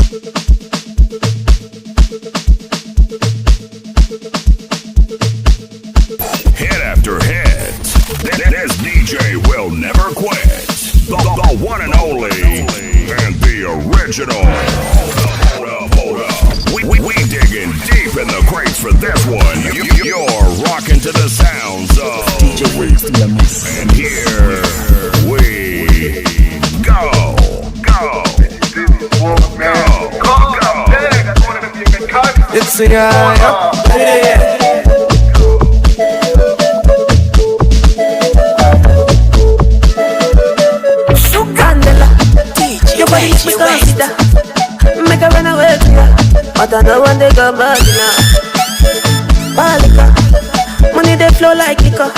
Hit after hit. This DJ will never quit. The one and only and the original. Hold up. We digging deep in the crates for this one. You're rocking to the sounds of DjWest. And here we go. It's a make her run away to ya, but I know when they go mad now. Balika, money they flow like liquor.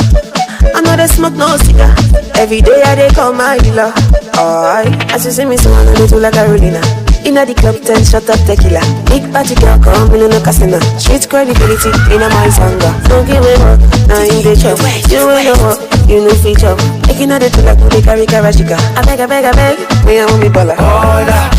I know they smoke no cigar. Every day I they call my dealer. Alright, as you see me so I know do like a Rolina. Inna the club 10 shut up tequila. Big party girl come in no casino. Street credibility in a my sanga. Don't give me work, now in the chop. You ain't no work, you know feature. Making all the two like they carry karashika. I beg, me I want me baller. Hola.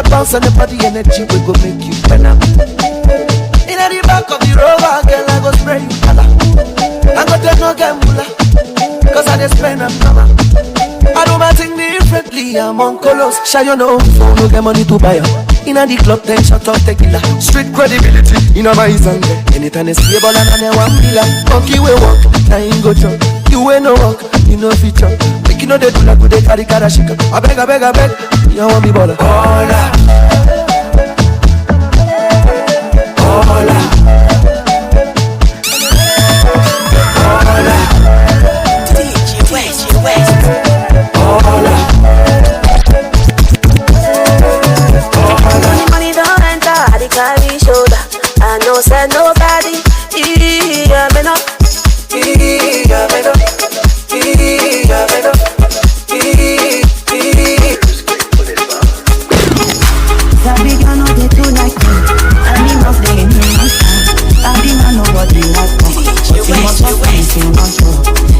Bounce on the body energy, we go make you better. In the back of the rover, girl, I go spray you color. I go take no gambler, cause I just spend a mama. I do my thing differently, I'm on colors. Shy you know, no get money to buy her. In the club, 10 shot of tequila. Street credibility, in a my zone. Anytime it's stable and I want me like monkey we walk, now you go jump. You ain't no walk, you know feature. Make you know they do like they carry karashika. I beg, you want me baller. Hola. Hola. Hola. DjWest. Hola. Money don't enter, I dey carry shoulder. I know said nobody. Yeah, me know.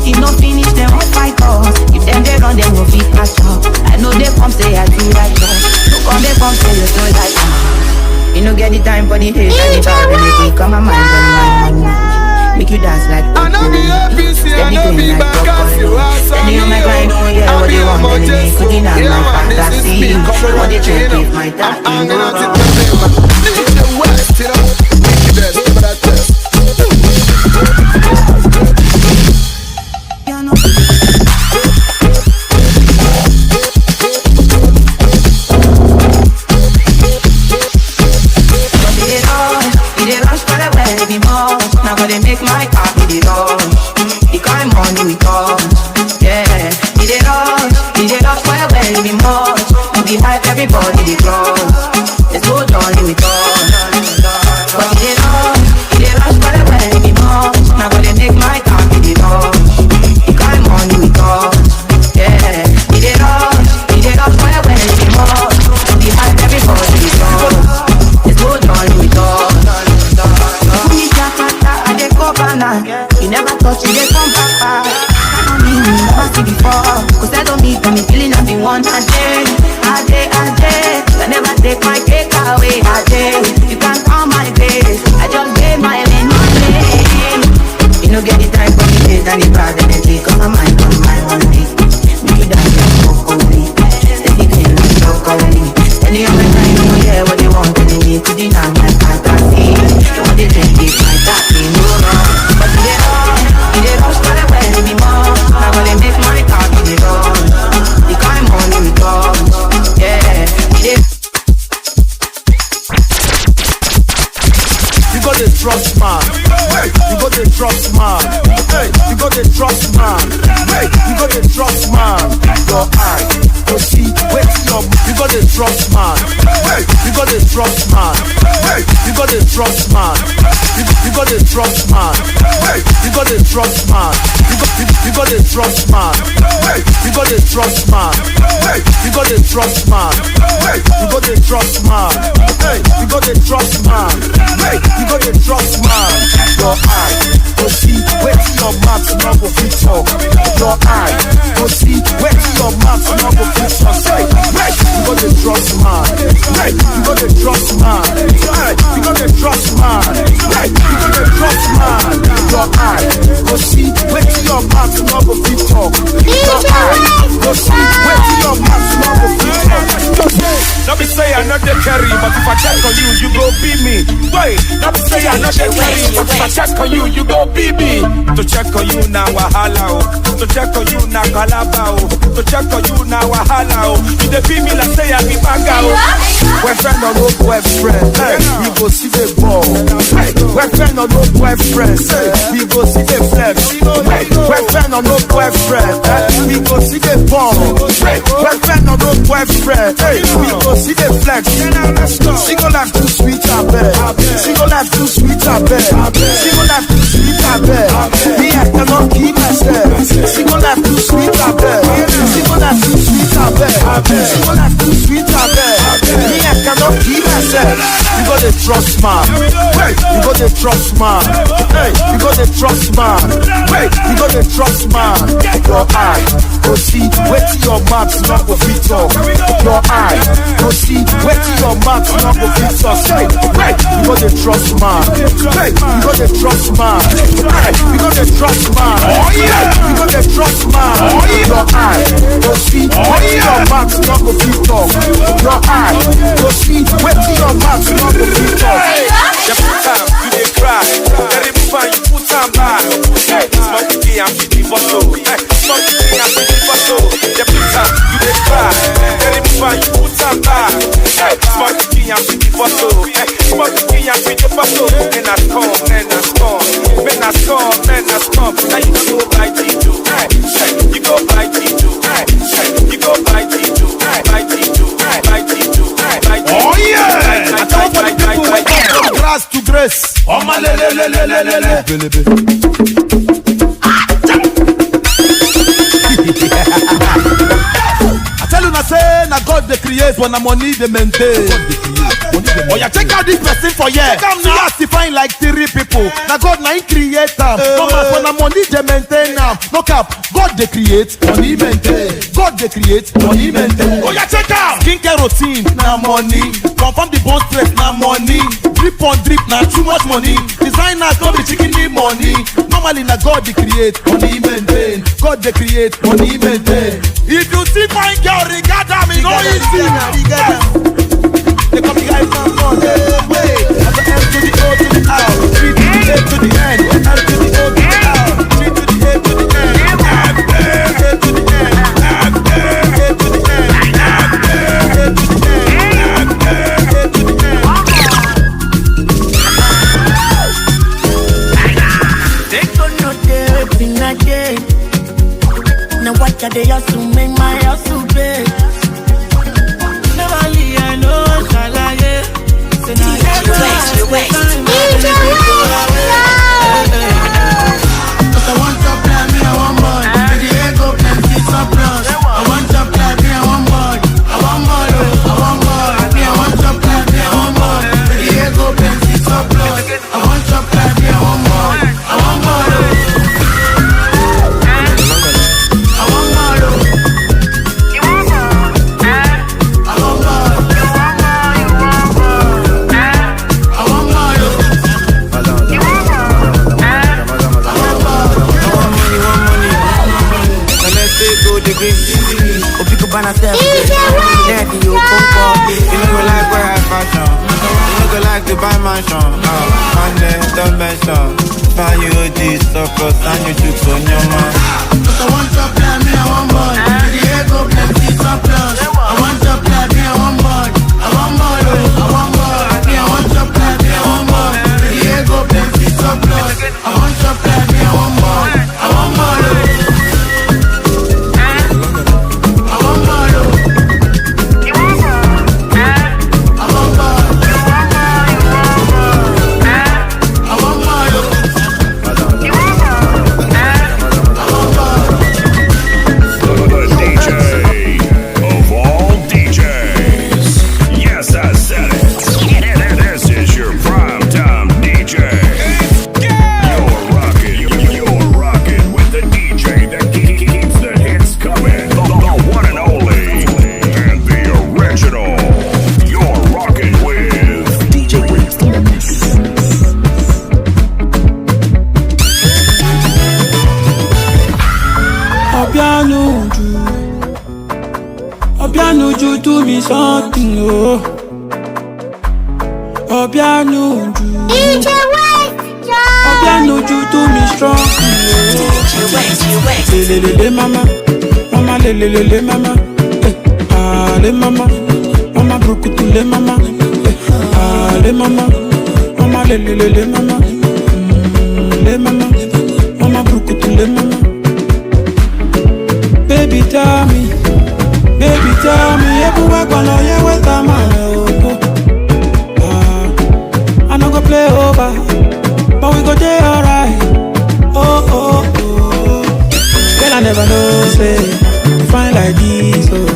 If no finish, them won't fight us. If them they run, them will be catch up. I know they come say I do right job. No come they come say you so like you no get the time for the hate and the bad energy. Come on, mind. Make you dance like I know be happy, see I know be back off you. Then you make my know yeah what they want me to make. Cooking out my fantasy. What they check if my time I'm gonna take the West, you know. Give me that test. They make my heart be the rush. The kind money we touch. Yeah, it is rush where we much. We be hype everybody the cross. There's no journey we touch. But it is rush where we much. Now they make my heart be the rush. The kind money we touch. Yeah, it is rush where we much. We be hype everybody the cross. There's no journey we touch. You never touch it, they come back. I don't mean you never see before. Cause I don't meet them, me feeling I've been one a day. I never take my cake away a day. trust man. Hey, you go the trust man. Hey, you go the trust man. Hey, you go the trust man. Your eye, go see where your mouth no go fit talk. Your eye, go see where your mouth no go fit talk. Say, hey, you go the trust man. Hey, you go the trust man. Hey, you go the trust man. Hey, you go the trust man. Your eye, go see where your mouth no go fit talk. Your eye, go see where your mouth no go fit talk. Let me say I not the carry, but if I check on you, you go be me. Wait, let me say I not the carry, but if I check on you, you go be me. To check on you now, wahala. To check on you now, kalaba. To check on you now, wahala. You dey be me like say I be banga. Boyfriend or no boyfriend, hey, we go see the ball. Hey, boyfriend or no boyfriend, hey, we go see the flex. Hey, boyfriend or no boyfriend, hey, we go see the ball. Hey, boyfriend or no boyfriend, hey, we go see the flex. Single life too sweet, I bet. Single life too sweet, I bet. Single life too sweet, I bet. Me, I cannot keep myself. Single life too sweet, I bet. Single life too sweet, I bet. Single life too sweet, I bet. Me, I cannot keep myself. You got the trust man. Hey, you got the trust man. Hey, you got the trust man. Hey, you got the trust man. Your eye, go see where your mouth not go fit talk. Your eye, go see where your mouth not go fit talk. Say, hey, you got the trust man. Hey, you got the trust man. Hey, you got the trust man. Oh yeah, you got the trust man. Your eye, go see where your mouth not go fit talk. Your eye, go see where your mouth not go fit talk. You put time, you dey cry. Very fine, you put time back. Hey, smoke the and feed the bottle. Hey, smoke the and feed the bottle. You put time, you dey cry. Very fine, you put time back. Hey, smoke the and feed the bottle. Hey, smoke the and feed the bottle. Men has come, men has come, men has come, men has come. Now you go buy T2. Hey, you go buy T2. Hey, you go buy T2. Buy T2. Buy T2. Oh yeah! I don't want people wake up from grass to grace. Oh my le. I tell you, I say, na God they create when the money they maintain. Oh yeah, check out this person for yeah. Check out now. See fine like 3 people. Now God na he create them. No man when the money they maintain now. No cap. God they create, money maintain. God they create, money maintain. Oh yeah, check out. Skincare routine, na money. Confirm the bone stress, na money. Drip on drip, na too much money. Designers don't be chicken the money. Normally na God they create, money maintain. God they create, money maintain. If you see fine girl, regard them, it's no easy. They come the guys from Monday. Wait, at the M to the O to the R, 3 to the A to the N, M to the O to the R, 3 to the A to the N, M to the A to the N, M to the A to the N, M to the A to the N. They don't know they're everything I did. Now what are they have to make my house so big? Never leave, I know. Buy you this, of course, and you took on your man. I want to play me, I want more. The ego plenty surplus. I want to play me, I want more. I want more, I want more. I want to play me, I want more. The ego plenty surplus. I want to play me, I want more. I want more. I want more. You want more? I want more. I want more. The DJ of all do me something, oh. Obiano, DjWest, Obiano, you do me strong, DjWest. mama, mama, le mama, le mama, mama, brukutu le mama, le mama, mama, le mama, le mama, mama, brukutu le mama. Baby, tell me, everywhere gonna hear what I'm I no go play over, but we go there alright. Oh. Girl, I never know, say, you fine like this, oh.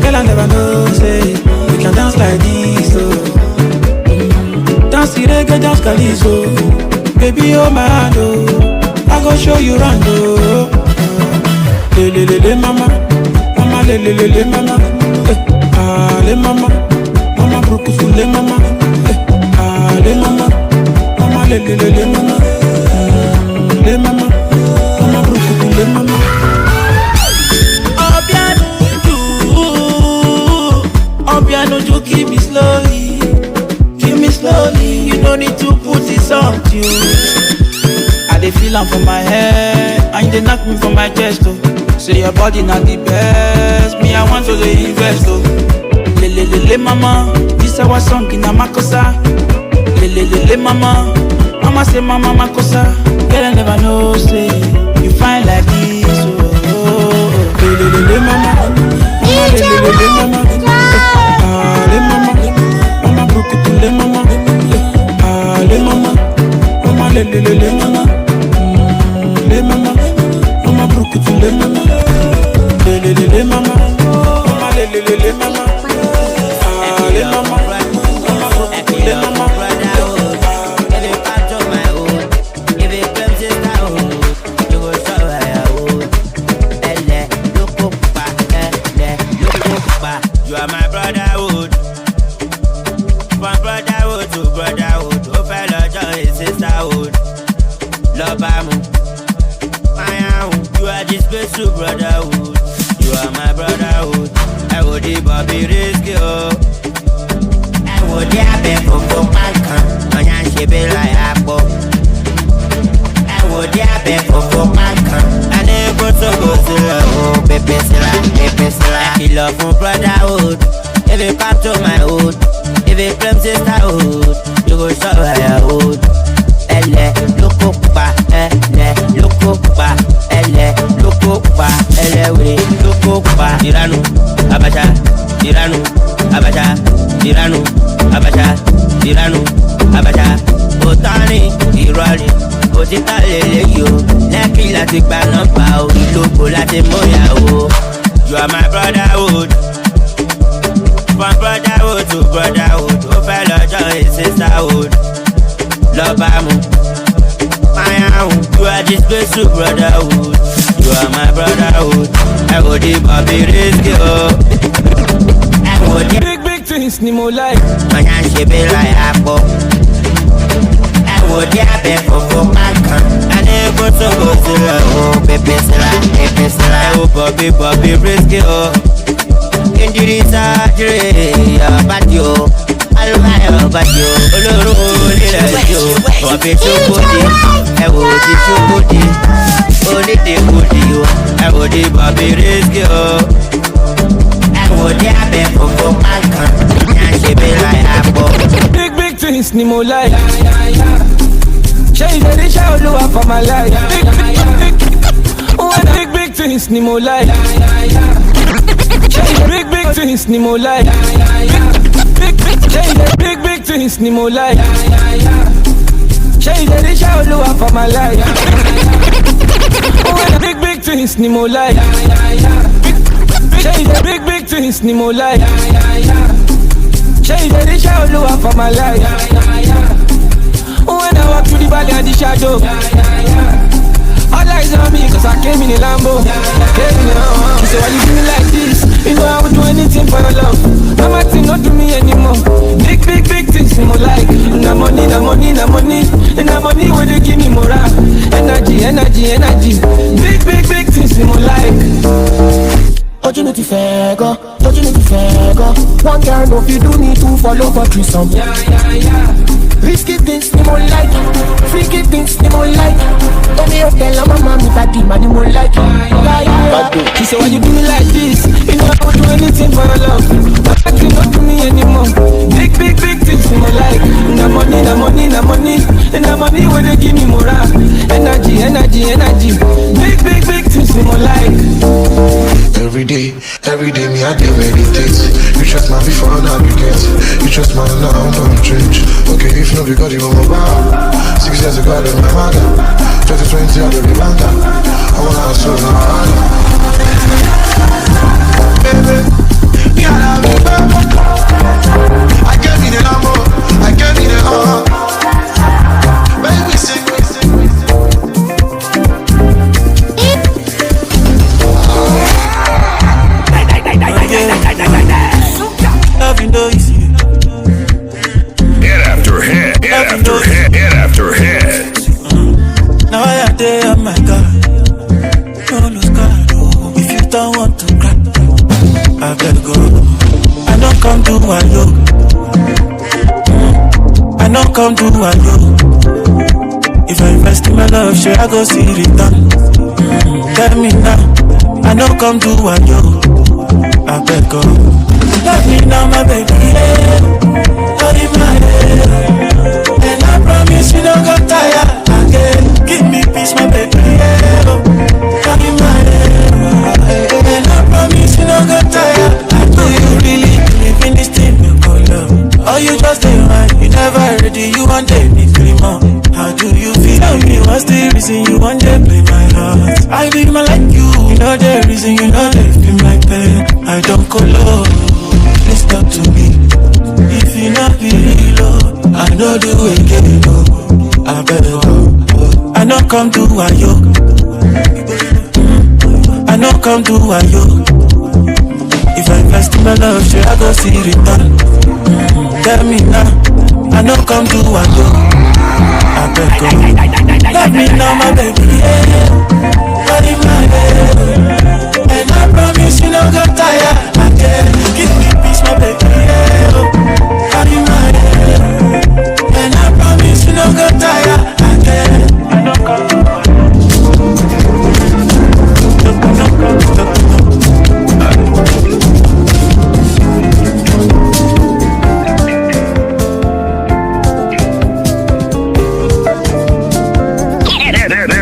Girl, I never know, say, you can dance like this, oh. Dance the reggae, dance calypso. Baby, oh my hand, oh. I go show you round, oh. Le mama, mama, le mama, le mama, mama, brukusu le mama, le mama, mama, le mama, le mama, mama, brukusu le mama. Obiano, you keep me slowly, you don't need to put this on you. I dey feel am from my head, and you dey knock me from my chest, oh. Say your body not the best, me I want to invest, oh. Le mama, this our song in a makosa. Le mama, mama say mama makosa. Girl I never know, say you fine like this, oh. Le mama, mama, le mama, mama brukutu le mama, le mama, mama le mama, le mama, mama brukutu le mama. Le mama, mama le mama, le mama, mama brukutu le mama. If it catch on my own, if it comes in my own, you go show I own. Look back, you are my brotherhood. From brotherhood to brotherhood, oh fellow joy sisterhood. Love amu, you are this special brotherhood. You are my brotherhood. I would be Bobby Risky, oh. I would have been for my can. My hand she be like apple. I would have been for my can. I never go to oh, baby, I feel love from brotherhood. If it come to my hood, if it claim sisterhood, you go show her hood. Look up, Tiranu, Abacha, Otani, Irani, Otita Leleyo, Lucky Lati Banapa, Iloko Lati Moya. You are my brotherhood. From brotherhood to brotherhood, oh fellow joy sisterhood. Love amu, you are this special brotherhood. You are my brotherhood. I go deep up the risk, oh. Big things, ni mo like. My hand she be like apple. I would have been for my can. I never to go to the oh, baby, oh, Bobby, risky, oh. Injury surgery, but you. But you, Bobby, I would be too good. Only the good you, I would be Bobby risky, oh. I would have been for my can. And she be like apple. Big things, ni mo like. She the show Eluu for my life. Big things, ni mo like. Big things, ni mo like. Big things, ni mo like. She the show Eluu for my life. Big things, ni mo like. She the big things, ni mo like. She the show Eluu for my life. When I walk through the valley of the shadow, all eyes on me, cause I came in a Lambo. She said, why you do me like this? You know I would do anything for your love. No matter not do me anymore. Big things in my life. No money. And the money when they give me morale. Energy. Big things in my life. Opportunity fair go. One girl no fi do me two follow for threesome. Yeah, yeah, yeah. Risky things me more like, freaky things me more like. Let me tell her mama me daddy man me more like. Yeah, yeah, yeah. She said why you do me like this? You know I would do anything for your love. But I cannot do me anymore. Big things me more like. The money, the money, the money. And the money when they give me more energy. Big things me more like. Every day, me I dey meditate. You trust my before now you get. You trust my now don't change. Okay, if not because you want my bar. 6 years ago I did my mother. 2020 I did the banker. I wanna hustle now. Baby, you love me, baby. I get me the number, I get me the baby sing. Loving no easy. Hit after hit, hit after hit, hit after hit. Now I am there, oh my God. No lose God. If you don't want to cry, I better go. I don't come to wayo. I don't come to wayo. If I invest in my love, sure I go see return. Tell me now, I don't come to wayo. I better go. Love me now, my baby. Hold in my head, and I promise you don't go tired again. Give me peace, my baby. Hold in my head, and I promise you don't go tired. Do you really believe in this thing you call love? Or you just stay right? You never ready. You want to be free more. How do you feel? Tell me what's the reason you want to play my heart? I be my like you. You know the reason you know they feel my pain. I don't go low. Please talk to me. If you not be real, I know the way again. I better go. I know come to wayo. I know come to wayo. If I invest in my love, sure I go see return. Tell me now, I know come to wayo. I better go. Love me now, my baby. Hold in my head, and I promise you don't go tired again. Give me peace, my baby. Hold in my head, and I promise you don't go tired again. I don't come to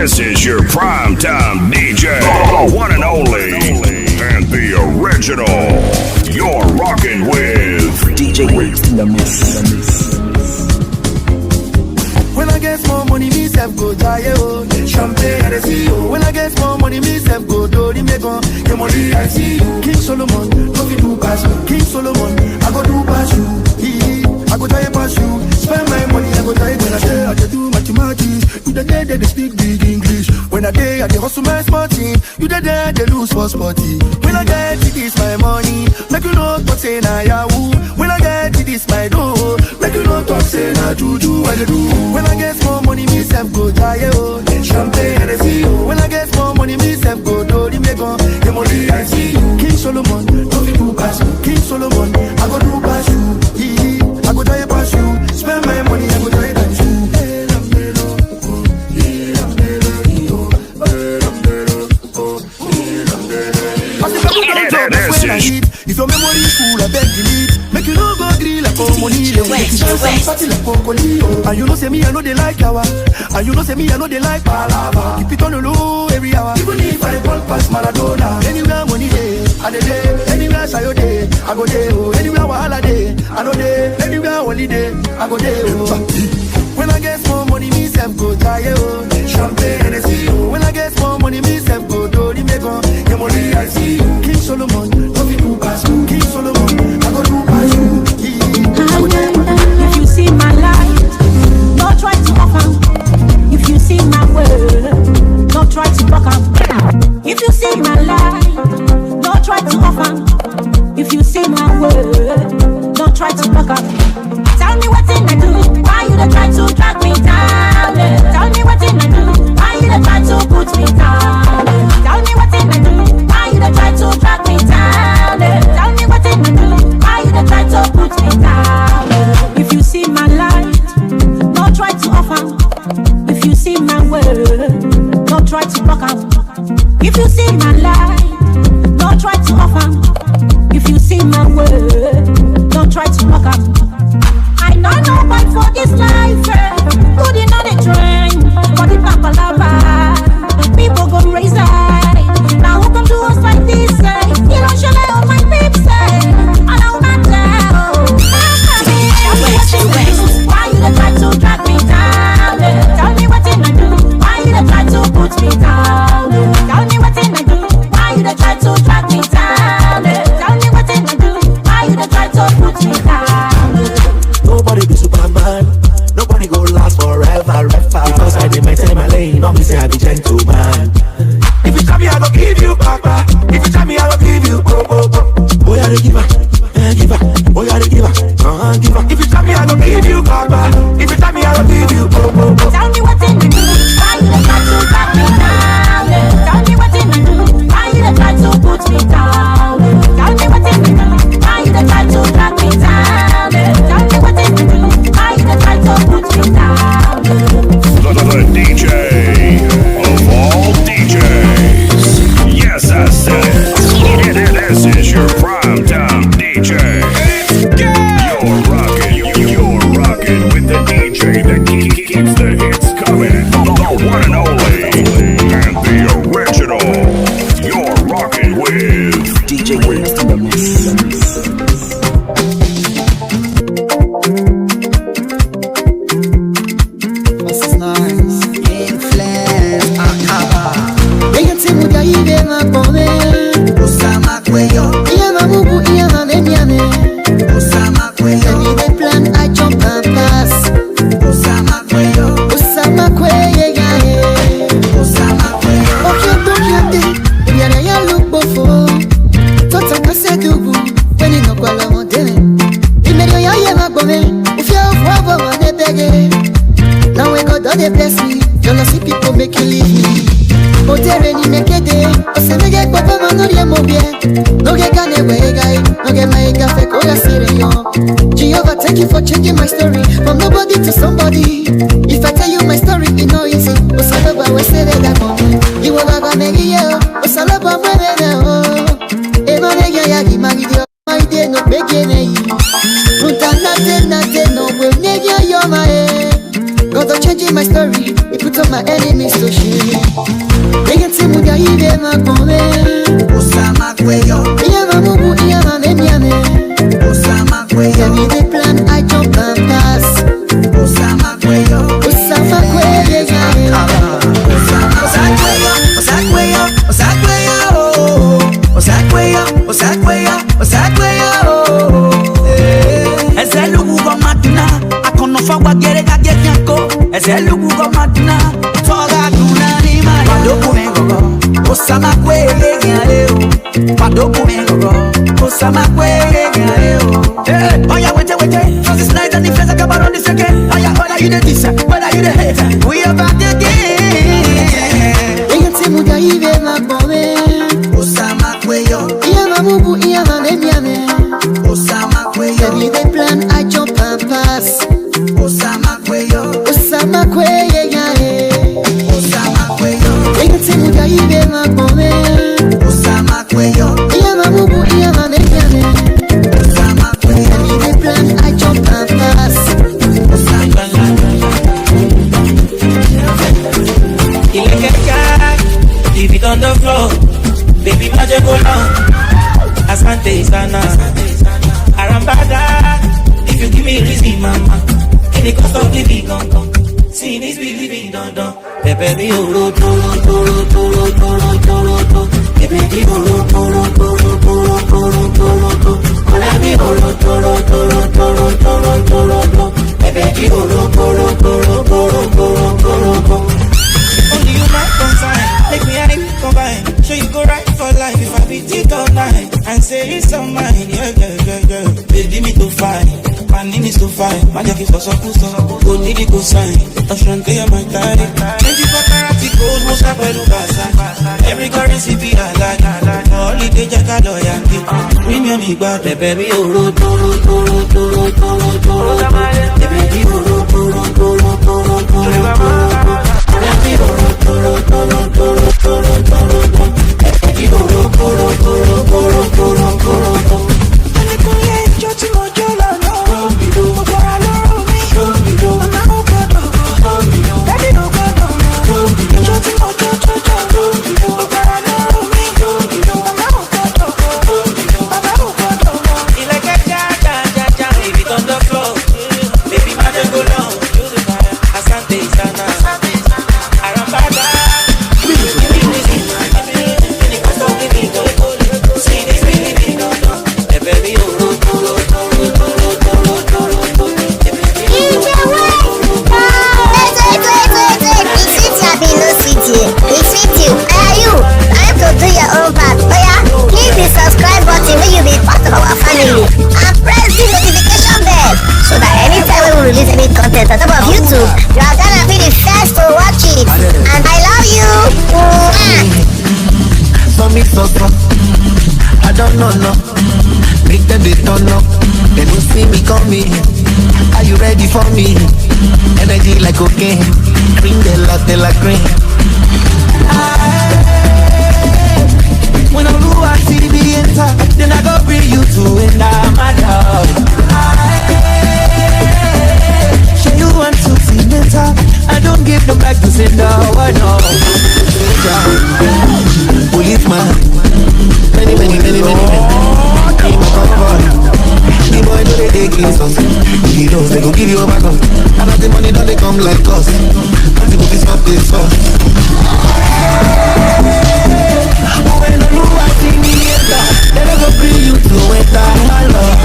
This is your primetime DJ, the one and only, and the original. You're rocking with DjWest in the mix. When I get more money, me self go die, oh. Champagne and I see you. When I get more money, me self go do the mega. Your money I see you. King Solomon, no fit do pass you. King Solomon, I go do pass you. I go die pass you. Spend my money, I go die when I say I do mathematics. You the day they speak big English. When I day I dey hustle my smart team. You the day they lose for sporty. When I get it is my money. Make you know what say na yahoo. When I get it is my dough. Make you know what say na juju. What they do? When I get more money, me self go die, oh. Champagne and I see you. When I get more money, me self go do the mega. The money I see you. King Solomon, no fit do pass you. King Solomon, I go do pass you. I go die pass you. Spend my money, I go die pass you. If your memory full, I beg you leave. Make you no go grill like money. And you know say me, I know they like yawa. And you know say me, I know they like palava. Keep it on the low every hour. Even if I fall past Maradona. Anywhere money day, I dey day. Anywhere sayo day, I go day. Oh, anywhere wahala day, I know day. Anywhere holiday, I go day. Oh. When I get more money, me self go die. Oh, champagne and I see you. When I get more money, me self go do the mega. Your money I see you. King Solomon, no fit do pass you. King Solomon, I go do pass you. If you see my life, don't try to offer. If you see my word, don't try to block up. If you see my life, don't try to offer. If you see my word, don't try to block up. Tell me what thing I do, why you don't try to drag me down? Tell me what thing I do, why you don't try to put me down? Tell me what thing I do, why you don't try to drag me down? Tell me what thing I do, why you don't try for me. If you're over, man, they beg it. Now when God don't bless me, don't see people make you leave me. Hotel ni mekede, ose mege papa manoria mobie. No get gane way guy, no get my cafe koga sirion. Jehovah, thank you for changing my story from nobody to somebody. If I tell you my story, it's not easy. Osalaba we say that moment. You will never make it. Osalaba we know. Ema nege ya di magidio, my day no begin. Ruta nate no we nege yo my. God are changing my story. He put on my enemies to shame. They get to muda ibe makome. Osama kweyo. Iyama mubu iyama menyame. Osama kweyo. Tell me the plan, I jump and pass. Osama kweyo. Osama kweyo. Osama kweyo. Osakweyo. Osakweyo. Osakweyo. Osakweyo. Osakweyo. Ezelu ugo matuna. Akono fawa gere gage yanko. Ezelu ugo matuna. Toga tuna ni ma. Padoku mengogo. Osama kweye gyaleo. Padoku mengogo. Osama kweye gyaleo. Hey, oya wete. For this night and the friends that come around this again. Oya, whether you the this, whether you the hate, we are back again. Oya timu da ibe makome. Osama kweyo. Iya mamubu iya mamenyame. Osama kweyo. Tell me the plan, I jump and pass. Osama kweyo. Osama kweyo gyale. Osama kweyo. Oya timu da ibe makome. Osama kweyo. Iya mamubu iya mamenyame. Osama kweyo. Tell me the plan, I jump and pass. Leave it on the floor, baby, magic go down. Asante sana, Arambada. If you give me reason, mama, any cost of living, gone. See this we living, don't. Baby, oro, baby, oro, baby, oro. Only you might consign, make me and you combine. Show you go right for life if I beat it all night. And say it's all mine, yeah. Baby, me to find, my name is to find. My jacket is so cool, go need it, go sign. Ocean pay my time. 24 karat gold, most of every currency be a lot. Holiday jacket, loyalty. Premium, me bad, baby, oro. Baby, oro. No. Make them they turn up. They don't see me coming. Are you ready for me? Energy like cocaine. Bring the la green. When I do I see the enter, then I go bring you to and I'm my love. Show you want to see better. I don't give them back to say no, I know. Policeman. Many. In my comfort. The boy know they take insults. He knows they gon' give you a back up. And the money don't they come like us. And the book is not this sauce. When I know I see me enter, then I go bring you to enter my love.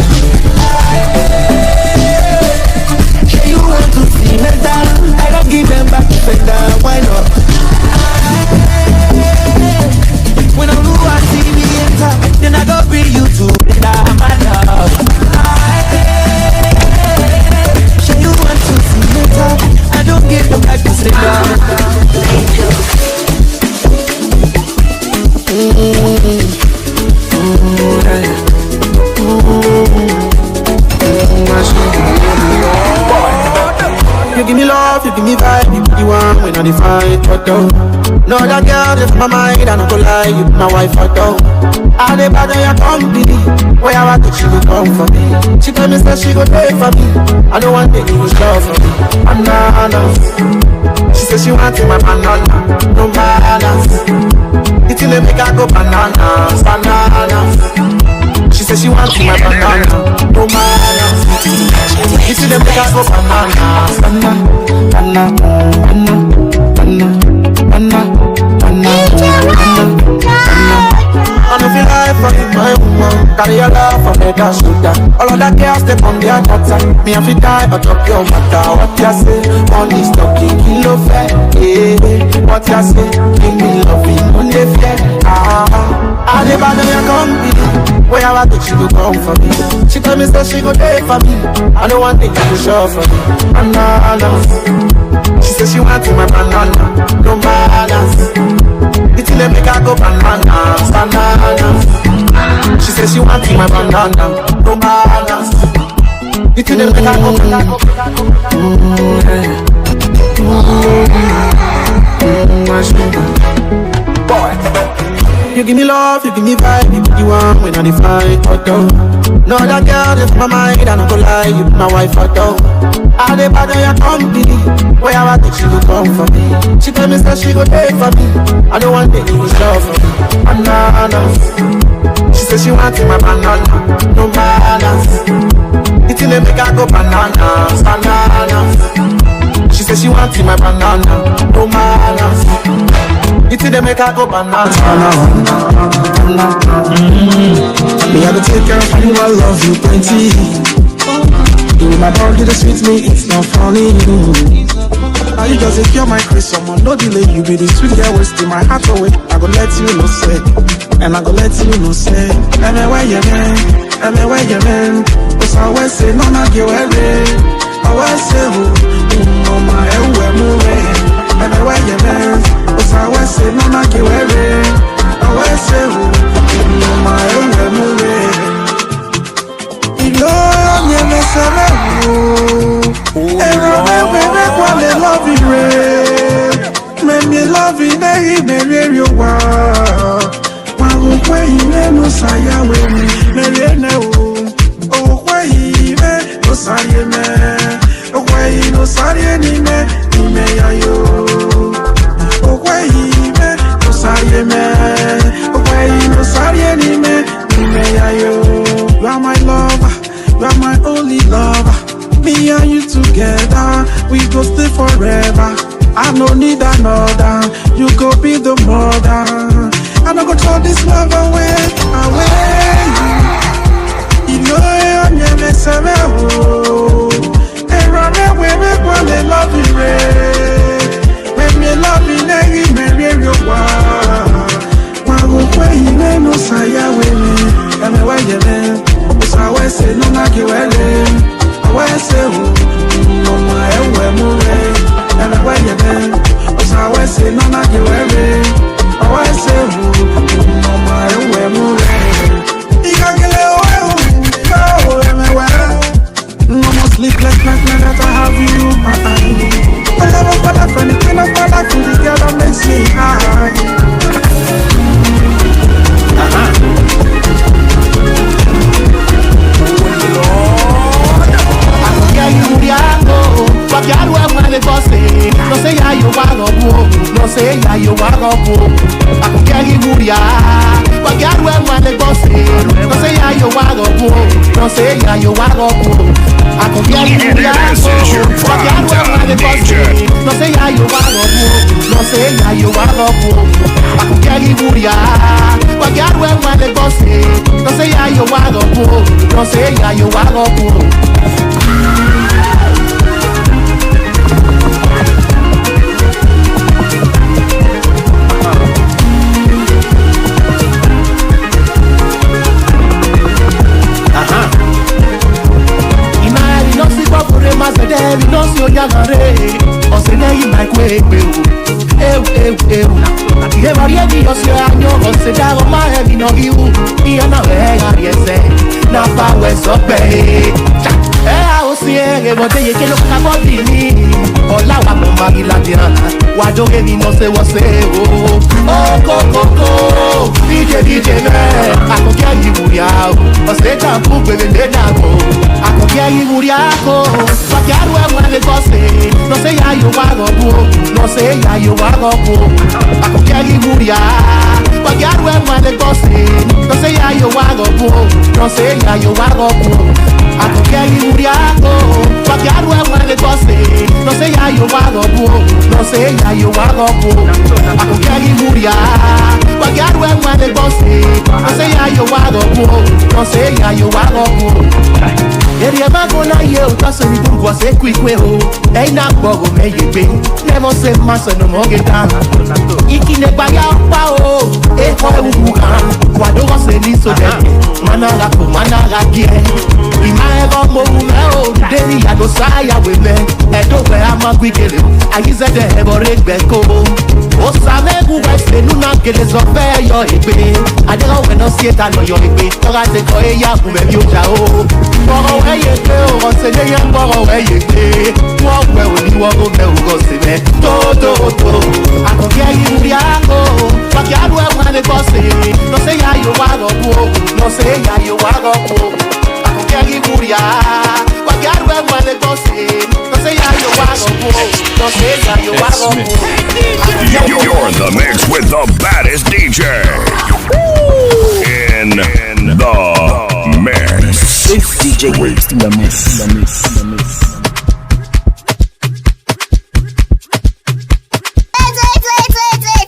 Say you want to see mental, I don't give them back to fender. Why not? When I know I see me enter, then I go bring you to my love. love, you give me vibe, you be the one when I define but though. No other girl is my mind, I don't go lie, you be my wife or though. I dey bother your company, where I want she go come for me. She tell me say she go pay for me, I don't want any lose love for me. Banana, she say she want my banana, no balance. It will make her go bananas, bananas. She says she wants my banana, no balance. It will make her go bananas, banana, banana, banana, I don't feel like fucking my woman. Carry your love from the dash to that. All of that girls step on their daughter. Me and fi die but up your matter. What you say? Money stocking, kilo fair. Yeah, what you say? Give me loving, on the fair. I never know your company. Where I want to she go come for me. She tell me that she go there for me. I don't want things to show for me. Banana. She says she wants my banana, no balance. It will make her go bananas, bananas. She says she wants my banana, no balance. It will make her go bananas. Boy, you give me love, you give me vibe, you be the one when I define but though. No other girl is my mind, I don't go lie, you be my wife or though. I dey bother your company, where I want she go come for me. She tell me say she go pay for me, I don't want any lose love for me. Banana, she say she wants my banana, no balance. It will make her go bananas, bananas. She say she wants my banana, no balance. It will make her go bananas, bananas. Me I go take care of you, I love you plenty. Do my body that sweet me, it's not funny. Now you just cure my craze, someone no delay. You be the sweet girl wasting my heart away. I go let you know say, and I go let you know say, I'm a way you man, I'm a way you man. Cause I always say no na give away. I always say no my way move. I'm a way you man. Cause I always say no na give away. I always say no my way move. You never said love you, make me love you, make you want. One way you no say with me, me no. Oh, why you no say me? Oh, why you no say ni me? Me ayo. Oh, why you no say me? Oh, why you no say ni me? Me ayo. You are my lover. You are my only lover. Me and you together, we go stay forever. I don't need another. You go be the mother. I don't go throw this love away, away. You know I never say me oh. And run away, make one they love you, make me love you, make me you want. One way you no say with me, and me why you there? I always say no na give away. I always say no my way move. And I why you there? I always say no na give away. I always say no my way move. You can get away, go everywhere. No more sleepless nights now that I have you. I never bother for anything, I bother for the girl that makes me high. No sé ya yo hago no sé ya yo hago a cualquier guria, cualquier huevo de goce. No sé ya yo hago no sé ya yo hago a cualquier guria, cualquier huevo de goce. No sé ya yo hago no sé ya yo hago a cualquier guria, cualquier huevo de goce. No sé ya yo hago no sé ya yo hago. We don't see your gare, or say they like way. Here are the ocean, or say that on my head, no you. Be on a way, I say, now far west of bay. I was here, but they can look about me. Or Lawa Why don't get me no say what say oh. Oh Coco, DJ man, I can get you out. But stay down, poop baby, they now go. I can get you out. But you are when they go say, no say ya you are go, no say ya you are go. I can get you out. But you are when they go say, no say ya you are go, no say ya you are go. I can get you out. But you are when they go say, no say ya you are go, no say ya you are go. I can get you out. But you are when they go say, no say ya you are go, no say ya you are go. Eri mago na ye o taso ni burgo se kwikwe o. Ei na gbogo me ye gbe. Never say maso no mo get down. Ikine gba ya pa o. E ko e wu kan. Wa do go se ni so de. Manara ko manara gie. Ima e go mo wu me o. Deni ya do sa ya we me. E do be ama kwikele. Ayize de e bo regbe ko. O sa me gu we se nu na kele so fe yo egbe. Adera we no si eta no yo egbe. Ora te ko e ya ku me bi o ja o. Hey, on se leye mboro weye Mwe oni wogo me ugo se me To Ako kia yi yako Waki adwe wane kose No se ya yo wago po No se ya yo wago po Ako kia yi ya Waki adwe wane kose No se ya yo wago po No se ya yo wago po You're in the mix with the baddest DJ in the mix. It's DjWest in the mix. Wait.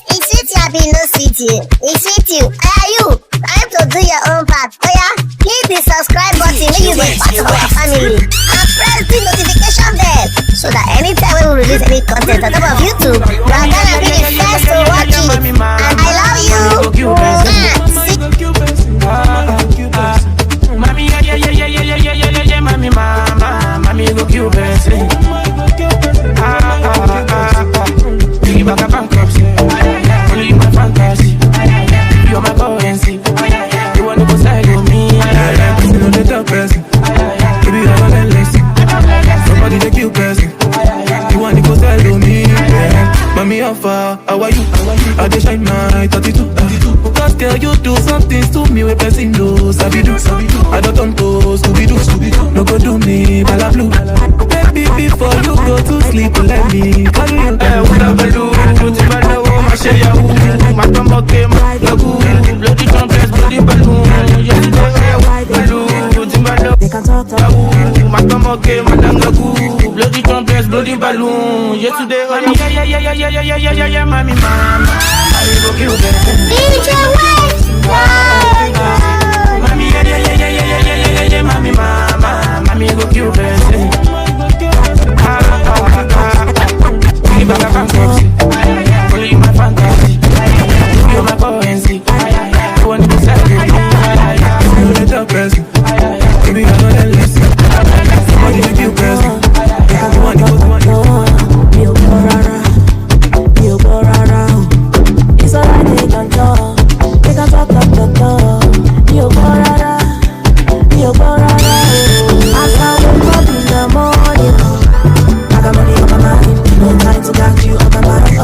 It's it, Yabi, no city. It's it, you. Are you? Time to do your own part. Oh yeah? Hit the subscribe button when you be part of our family. And press the notification bell so that anytime we release any content on top of YouTube, you are gonna be the first to watch it. And I love you. Mami, yeah, mami, mami, go cute, person. Give back a bankruptcy. Only my fantasy. You're my currency. You want to go side with me? You know the top person. Give you all the lesson. Nobody the cute person. You want to go side with me? Mami, how far? How are you? I just shine my 32. Cause girl, you do something to me with person knows. I don't want to Scooby-Doo. No go do me, bala blue. Baby, before you go to sleep, let me call you. What I do? My share ya my combo came, bloody trumpets, bloody balloon. They can talk my combo came, bloody trumpets, bloody balloon. Yesterday, yeah, mommy, mama. I go kill them. DjWest, Mommy, yeah, mommy, mama. Mommy, go kill them. Give back a bankruptcy. Only my fantasy. You're my currency. You want to sell me? You're the top person. Baby, I know that lesson. Somebody the cute person. You want to go rara. It's alright, they can talk. They can talk. You go rara. As I wake up in the morning, I got money on my mind. No time to got you on my mind.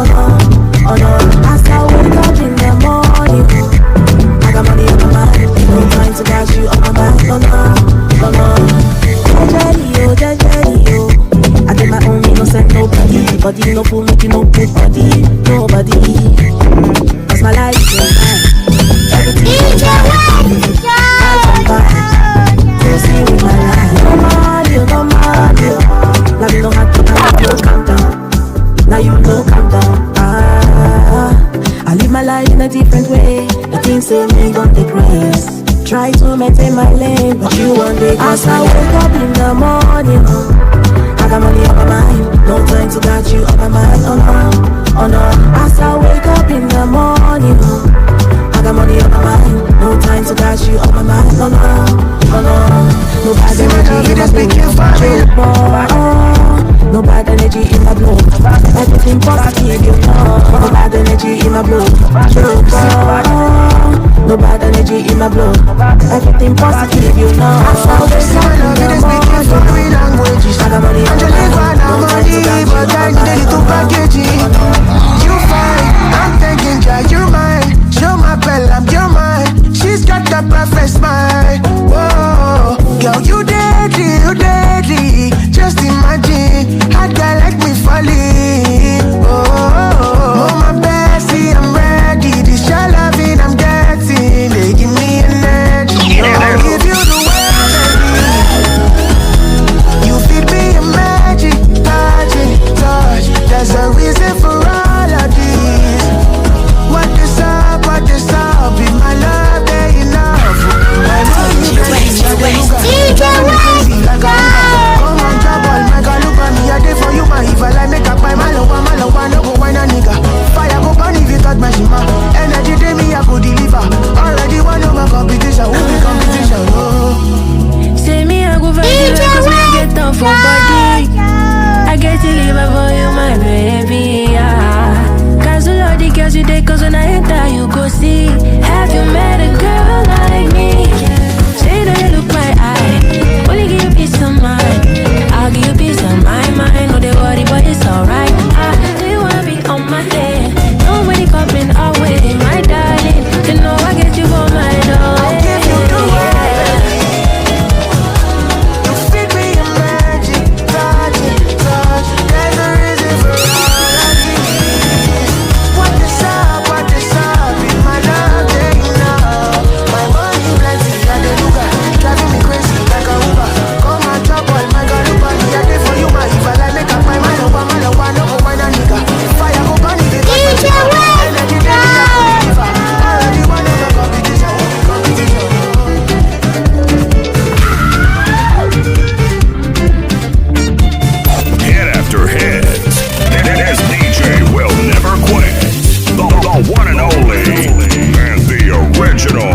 Oh no. As I wake up in the morning, I got money on my mind. No time to got you on my mind. Oh no. Jajali, I get my own, no send nobody. Body no fool, make you no put body. Nobody. Cause my life is mine. Everything is mine. You see with my life. No Mario. Now you know how to calm down. Now you know calm down. I live my life in a different way. The things say me gon' take grace. Try to maintain my lane, but you want it. As I wake up in the morning, I got money on my mind. No time to got you on my mind. Oh no. As I wake up in the morning, I got money on my mind. No time to got you on my mind. Oh no. No bad energy in my blood. No bad energy in my blood. Everything positive, you know. No bad energy in my blood. No bad energy in my blood. Everything positive, you know. I saw the sun of it is speaking foreign languages. I got money on my mind. No time to got you on my mind. you deadly. Just imagine, hot guy like me falling. Oh, my bestie, I'm ready. This your loving I'm getting. They give me energy. Give you the world, baby. You feed me a magic, touch. There's a reason for all of this. What is up, be my love, they enough. My money, DjWest, come on, drop all my girl, look at me, I did for you, my evil, I make up my malowa, no go wine a nigga. Fire go burn if you touch my shima. Energy day me, I go deliver. Already one of my competition, who be competition, oh. Say me, I go find you, cause me, I get tough for body. I get to live for you, my baby, yeah. Cause a lot of the girls you date, cause when I enter, you go see. Have you met a girl like me? Say that you look my eye, only give you peace of mind. I'll give you peace of mind, no they worry, but it's alright. Do you wanna be on my head? Nobody coming our way, my darling. You know I get you for my door. I'll give you the world. You feed me a magic, touch. There's a reason for all of this. What is up, be my love, they know. My money plenty, I dey look at. Driving me crazy like a Uber. Come and drop all my girl, look at me. I did for you, my evil, I make up my mind. No go wine a nigga. Fire go burn if you touch my shima. Energy day me, I go deliver. Already one of the competition. Hit after hit. This DJ will never quit. The one and only and the original.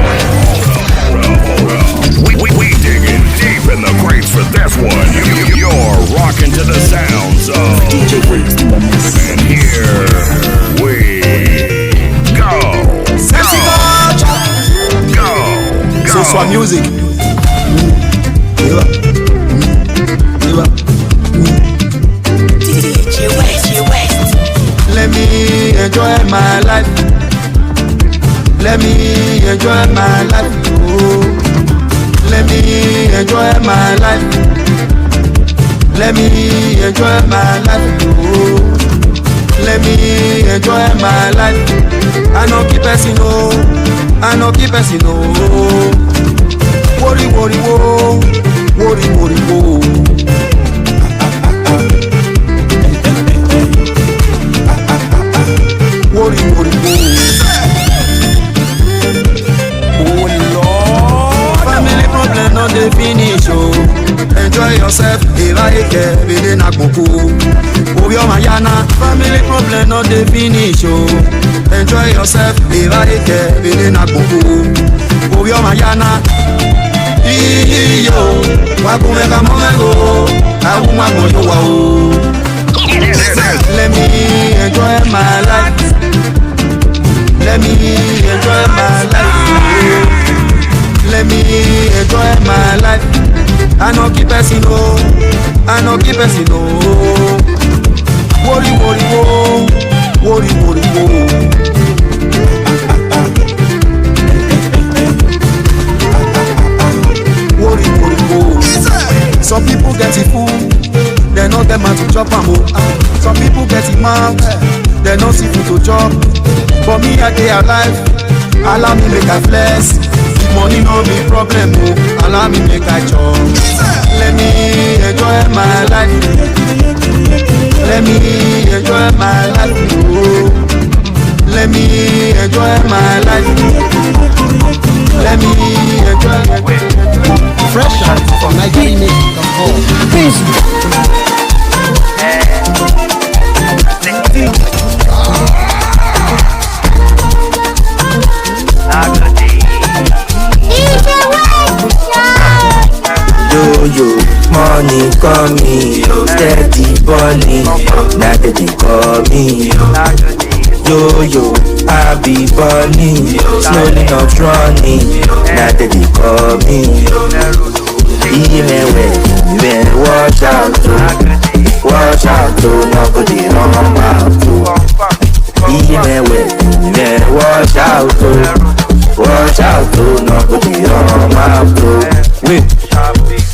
We digging deep in the crates for this one. You're rocking to the sounds of DjWest. And here we go. Go. So swag music. Let me enjoy my life. Let me enjoy my life. Oh. Let me enjoy my life. Let me enjoy my life. Oh. Let me enjoy my life. I no keep person no. I no keep person no. Worry, wo. Worry, wo. Worry, wo. Oh Lord, family problem not the finish, oh. Enjoy yourself, Iraike, Bede Nakoko. Obio Mayana, family problem not the finish, oh. Enjoy yourself, Iraike, Bede Nakoko. Obio Mayana, iyo, wakumeka momego, aguma moyo wao. Let me enjoy my life. Let me enjoy my life. Let me enjoy my life. I no keep person no. I no keep person no. Worry, wo. Worry, wo. Worry, wo. Some people get it full. They know them to chop and move. Some people get it mad. They no see food to chop. For me, I stay alive. Allow me make I flex. If money no be problem, oh. Allow me make I chop. Let me enjoy my life. Let me enjoy my life. Oh. Let me enjoy my life. Let me enjoy. Fresh out from NAIJA. Peace. Yo, money coming, steady burning, now they call me. Yo, I be burning, slowly not running, now they call me. Even watch out, nobody run out. Even watch out, nobody run out. Wait,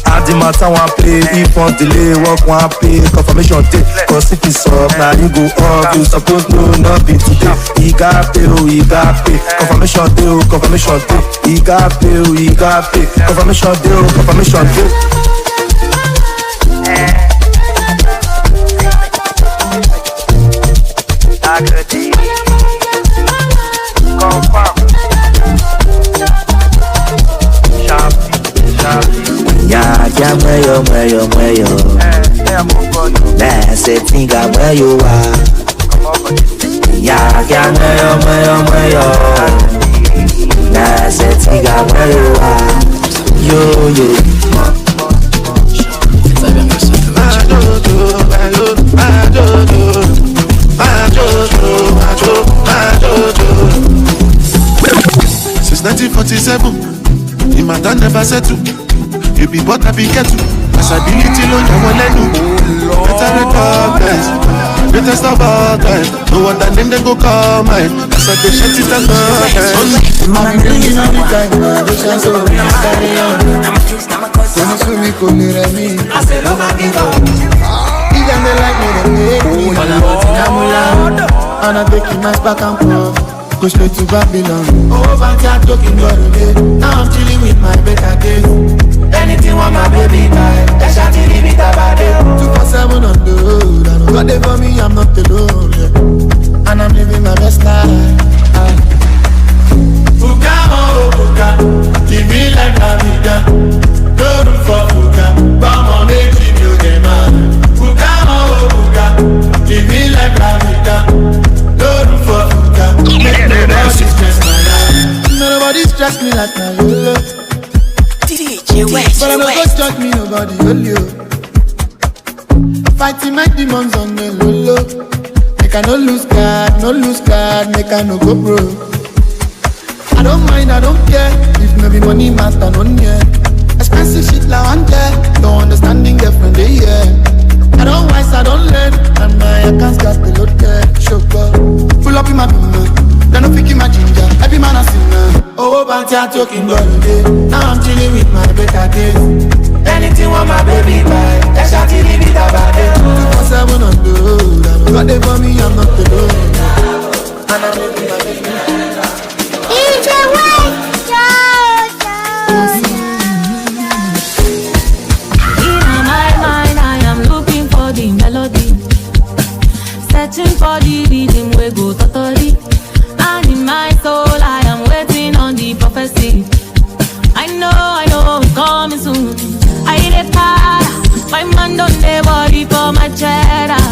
add the matter answer one play. If one delay, work one pay. Confirmation take, cause if it's up, now you go up. You suppose no, not be today. He got pay, oh, he got pay. Confirmation day, oh, confirmation day. He got pay, oh, he got pay. Confirmation day, oh, confirmation day. Ya mueyo. That's it, think I'm where you are. Ya mueyo. That's it, think I'm where you are. Yo. Since 1947, the matter never settle. You be but I be kettle. Sability low, you want to better recognize. Greatest of all time. No one that name they go call mine. That's why they shut it down. I'm bringing on the time. Don't so carry on. Don't show me cool me. I said, oh my God. Even they like me, they make me. All I want is Namula. And I'm taking my back and forth. Go straight to Babylon. Oh, Vantia talking about it. Now I'm chilling with my better days. Anything want my baby buy. That's how they leave it about it. 247 on the road. I know God they for me, I'm not alone. Yeah. And I'm living my best life. Fuka, oh Fuka, give me like la vida. No room for Fuka, but my baby you the man. Fuka, oh Fuka, give me like la vida. No room for Fuka, make nobody stress my life. Nobody stress me like my Lolo. DjWest, but I don't go judge me, nobody hold you. Fighting my demons on the low. Make I no lose guard, make I no go broke. I don't mind, I don't care. If maybe money matter, none yeah. Expensive shit like one day. No understanding girlfriend, yeah. I don't wise, I don't learn. And my accounts got the load there. Sugar, full up in my bimmer. Then I'm picking my ginger. Every man I see now. Oh, Bantia talking holiday. Now I'm chilling with my better days. Anything want my baby buy. That's how they leave it about it. 247 on the road. I know God they for me, I'm not alone. And I'm living my baby. DjWest, in my mind, I am looking for the melody, searching for the rhythm we go totally. And in my soul, I am waiting on the prophecy. I know it's coming soon. I dey para, my man don't dey worry for my cheddar.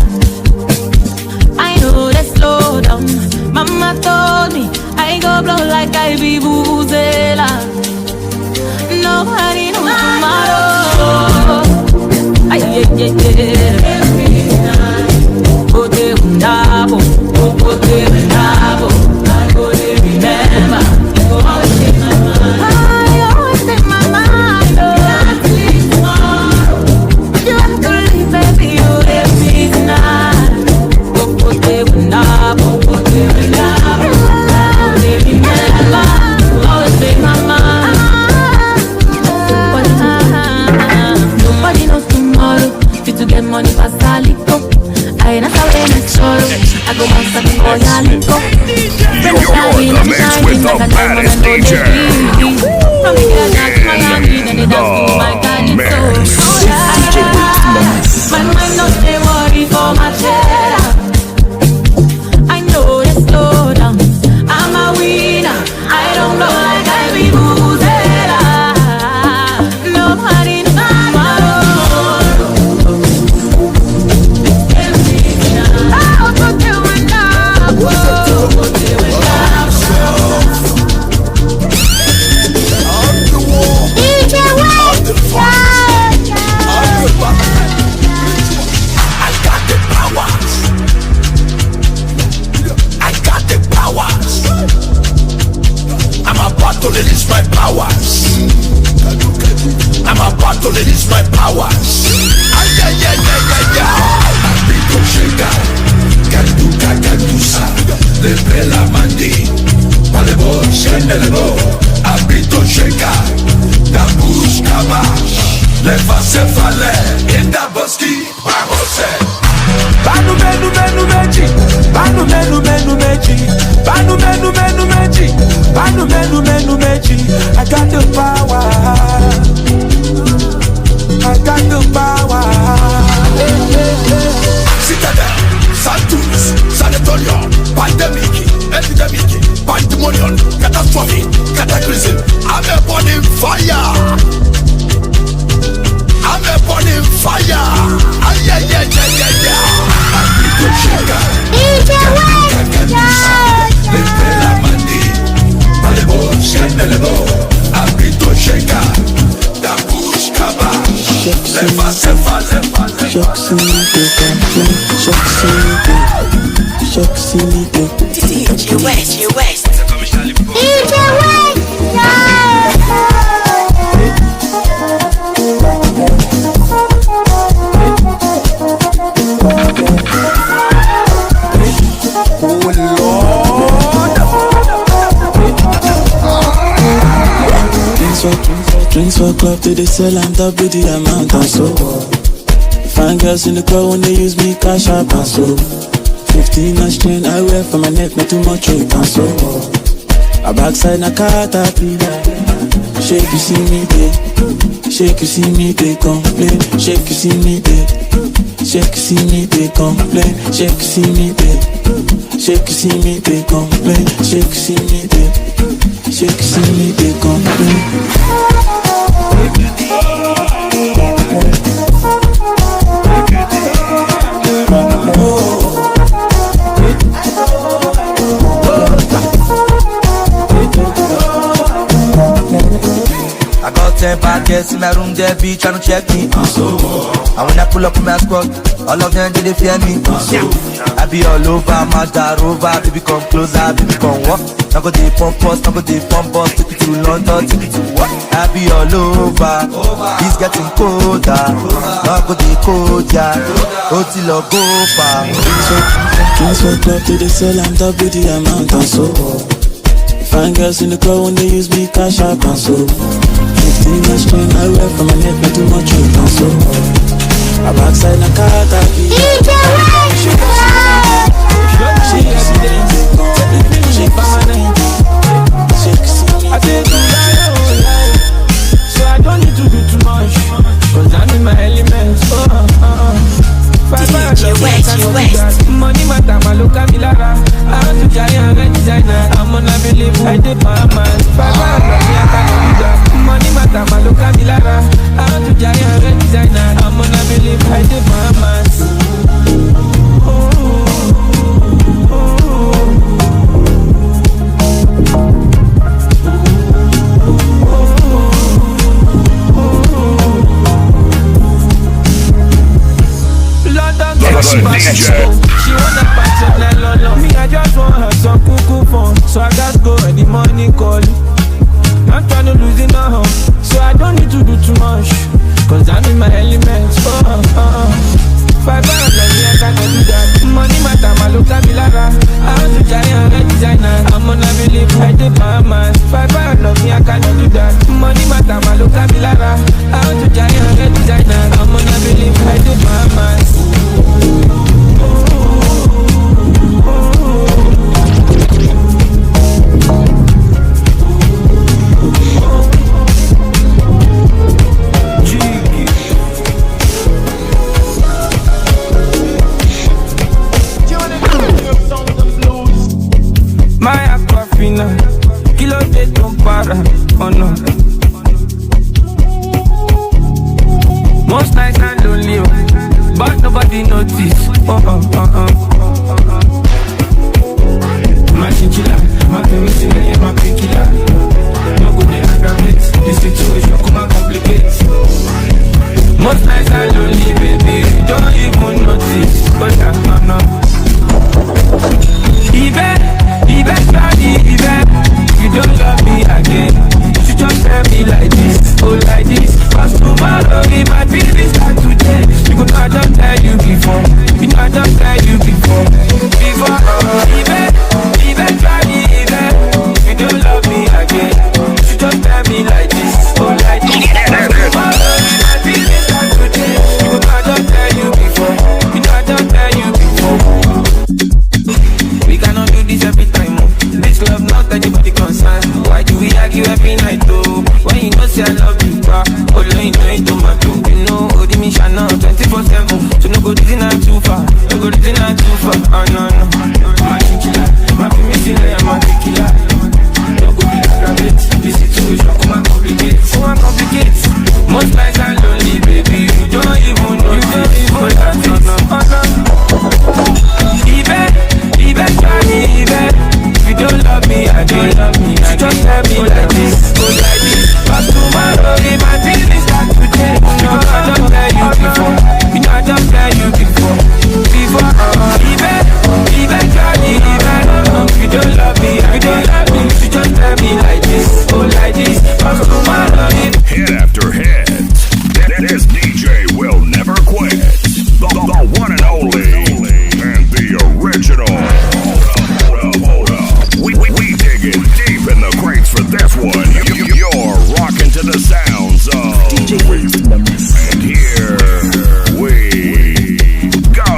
I know they slow down. Mama told me I go blow like I be Vuvuzela. Nobody knows tomorrow. Every night, Ote Undabo, Ote Undabo. I go to remember. You go always take my mind. I always take my mind. You have to leave tomorrow. You have to leave, baby. You every night. Ote Undabo, Ote Undabo. I go to remember. You always take my mind. Nobody knows tomorrow. Fit to get money past Alico. I ain't not away next sorrow. I go back to the boy Alico. You're the mix with the baddest DJ. From the girl down to Miami, then they dance to my calypso. My mind don't stay worried for my cheddar. I know they slow down. I'm a winner. I don't know like I be Vuvuzela. Nobody knows tomorrow. To release my powers. I'm about to release my powers. Abito sheka, kandusa, lepela mandi, palebo, shenelebo. Abito sheka, dabush kabash, Leva-se falé, enda boski, barrose. Banu menu menu meji, banu menu menu meji, banu menu menu meji, banu menu menu meji. I got the power, I got the power. Citadel, Santus, Sanatorium, pandemic, epidemic, pandemonium, catastrophe, cataclysm. I'm a burning fire. I'm a burning fire. Ay, ay, ay, ay, ay, ay. DjWest. Drinks for club to the sell and top with the amount and so. Fine girls in the crowd when they use me cash up and so. 15 inch chain I wear for my neck, not too much weight and so. A backside na caterpillar. Shake you see me there, shake you see me they complain. Shake you see me there, shake you see me they complain. Shake you see me there, shake you see me they complain. Shake you see me there, shake you see me they complain. I got 10 bad girls in my room, they be trying to check me. And when I pull up in my squad, all of them they fear me. I be all over, Mazda Rover, baby come closer, baby come walk. Now go the pump us, now go the pump us, take it to London, take it to what? I be all over, it's getting colder. Now go the cold, yeah, till I go far. Drinks for club to the sell and top with the amount and so. Fine girls in the crowd when they use me cash up and so. 15 inch chain I wear for my neck, not too much weight and so. A backside na caterpillar. I take you life, so I don't need to do too much, cause I'm in my elements. DjWest. Money matter, my look at me lara. I'm to giant red designer. I'm on a believe I did my man. 500 me I can't do that. Money matter, my look at me lara. I'm to giant red designer. I'm on a believe I did my man. The DJ. She wanna party all night long. Me, I just want her some cuckoo phone. So I gotta go when the morning call. Not trying to lose it now, so I don't need to do too much, cause I'm in my elements. 500 me, I can't do that. Money matter, my look at me lara. I'm to giant red designer. I'm on a believe I did my man. 500 me, I can't do that. Money matter, my look at me lara. I'm to giant red designer. I'm on a believe I did my man. My aquafina, kilo de para, oh no. Most nights I'm lonely, but nobody notice. My chinchilla, my penicillin, my painkiller. No good they aggravate, the situation come and complicate. Most nights I'm lonely, baby, don't even notice. But even, you don't love me again. You should just tell me like this, oh like this. Cause tomorrow it might be this time today. You know I don't tell you before. You know I don't tell you before. Even try me, even. You don't love me again. You should just tell me like this, oh like this. Cause tomorrow it might be go dizzy and too far. You go dizzy and too far. Oh no no. My killer, my missing layer, my killer. You go be aggravate. This situation come and complicate. Come and complicate. Most nights I'm lonely, baby. You don't even know. You don't even know. Even Johnny, even. If you don't love me, I don't love me. You just tell me like this, go like this. But tomorrow, if my feelings start to change, you know I don't tell you before. You know I don't tell you before. Even Johnny, even. If you don't love me, I don't love me. You just tell me like this, go like this. But tomorrow, if hit after hit, this DJ will never quit. The one and only, and the original. We digging deep in the crates for this one. You're rocking to the sounds of DjWest. And here we go.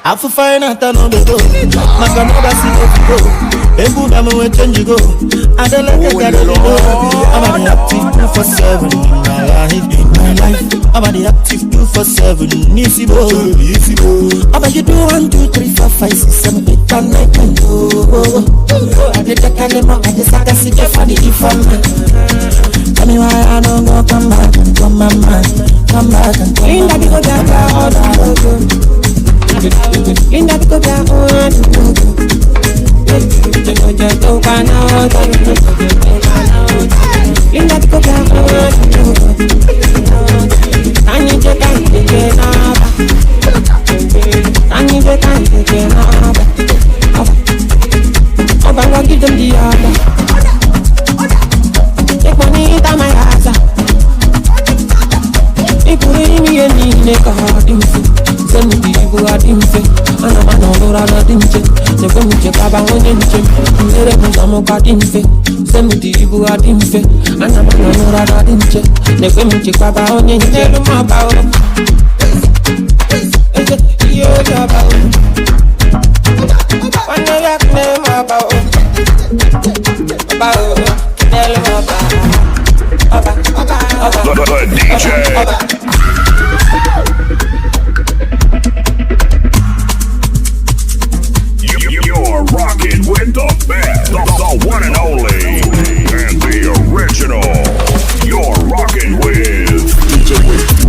I for fine out on the go. My can never see if you go. A good am where change you go. I don't like a guy to go. I'm an active 247 in my life. I'm an active 247. Easy boy. I'm a you do 1, 2, 3, 4, 5, 6, 7, 8, 9, 10. I did the calendar. I just had to see the funny informant. Tell me why I don't go come back and come my mind. Come back and come in that go down all the in that go down all in that go down I need your time to get up. I need your time to get up. Oh, but I'll give them the order. Take money into my house. People in me and me, they got him. Send me the people at him. And I'm an older at him. They come to check up on him. They don't know about him. Send me the people at him. And I'm an older at him. They come to check up on him. Tell them about him. Is it your about him? One day I can name about him. About him. Tell them about him. The DJ. You're rocking with the best, the one and only, and the original. You're rocking with DjWest.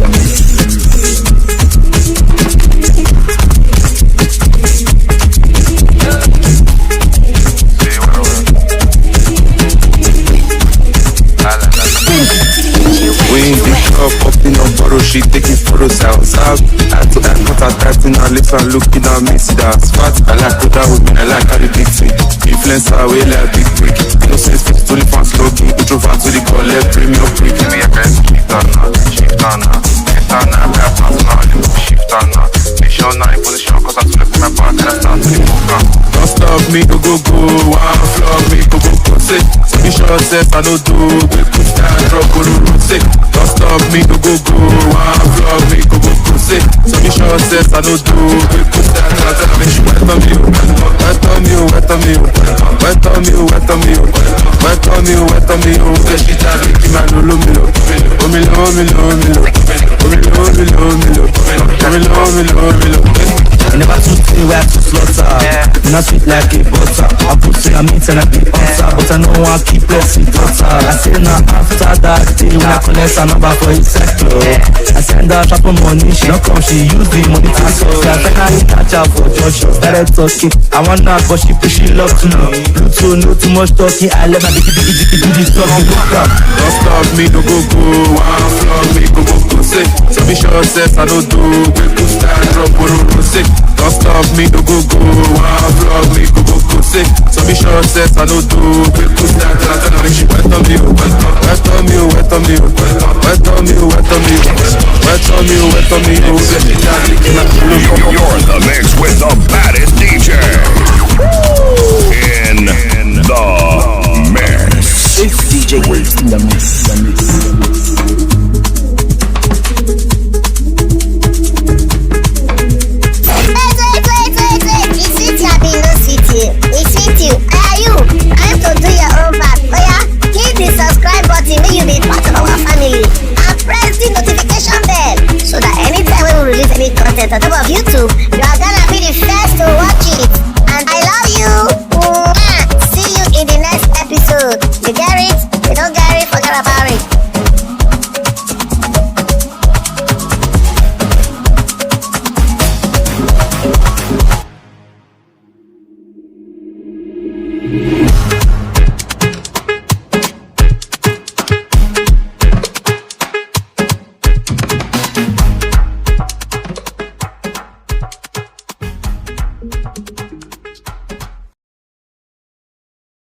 We in the club, popping on borrow, she taking photos outside. Had to act, cut her tight in her lips and looking at me, see that spot. I like what that with me, I like how they big thing. Influence her way like big brick. No sense for the 20 pounds looking. Introvert to the collect premium brick. Me a guy shift on her, shift on her. Shift on her, I have plans now, they move shift on her. Nation now in position, cause I to left my back and I start to the move on. Don't stop me, go go go. One flog me, go go go. Say, so be sure self I no do. We push down, drop, go to road. Say, don't stop me, go go go. One flog me, go go go. Say, so be sure self I no do. We push down, drop, go to road. Wet on me, wet on me, wet on me, wet on me, wet on me, wet on me, wet on me. Say she tell me, keep my lulu milo, milo, milo, milo, milo, milo, milo, milo, milo, milo. I never too stay where to slaughter. Not sweet like a butter. I put say I meat and I be utter, but I know I keep pressing daughter. I say now after that day when I collect a number for his sector, I send her trap of money, she don't come, she use the money to solve. I finally catch her for Joshua, started talking. I want her but she push, she love to know. Bluetooth, no too much talking. I let my biggie do this stuff. Don't stop me, no go go. One flog me, go say. So be sure says I don't do. We could stand drop, say. Don't stop me, no go go. One flog me, go say. So be sure says I don't do. We could stand drop, she wet on me, wet on me, wet on me, wet on me, wet on me, wet on me, wet on me. You're in the mix with the baddest DJ. In the mix. DjWest in the mix.